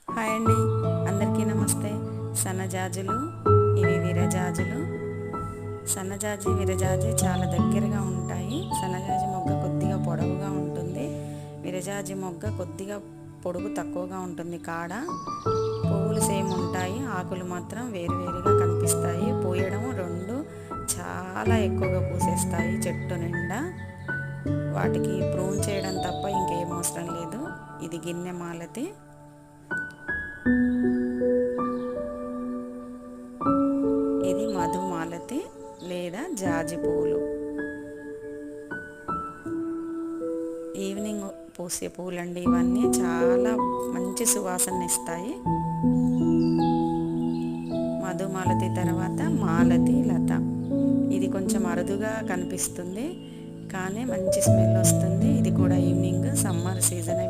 Hi అండి, అందరికీ నమస్తే. సన్నజాజులు, ఇవి విరజాజులు. సన్నజాజి విరజాజి చాలా దగ్గరగా ఉంటాయి. సన్నజాజి మొగ్గ కొద్దిగా పొడవుగా ఉంటుంది, విరజాజి మొగ్గ కొద్దిగా పొడుగు తక్కువగా ఉంటుంది. కాడ పువ్వులు సేమ్ ఉంటాయి, ఆకులు మాత్రం వేరువేరుగా కనిపిస్తాయి. పూయడం రెండు చాలా ఎక్కువగా పూసేస్తాయి చెట్టు నిండా. వాటికి ప్రూన్ చేయడం తప్ప ఇంకేం అవసరం లేదు. ఇది గిన్నె మాలతి. ఇది మధుమాలతి లేదా జాజి పువ్వులు. ఈవినింగ్ పూసే పూలండి ఇవన్నీ. చాలా మంచి సువాసన ఇస్తాయి. మధుమాలతి తర్వాత మాలతి లత. ఇది కొంచెం అరుదుగా కనిపిస్తుంది కానీ మంచి స్మెల్ వస్తుంది. ఇది కూడా ఈవినింగ్, సమ్మర్ సీజన్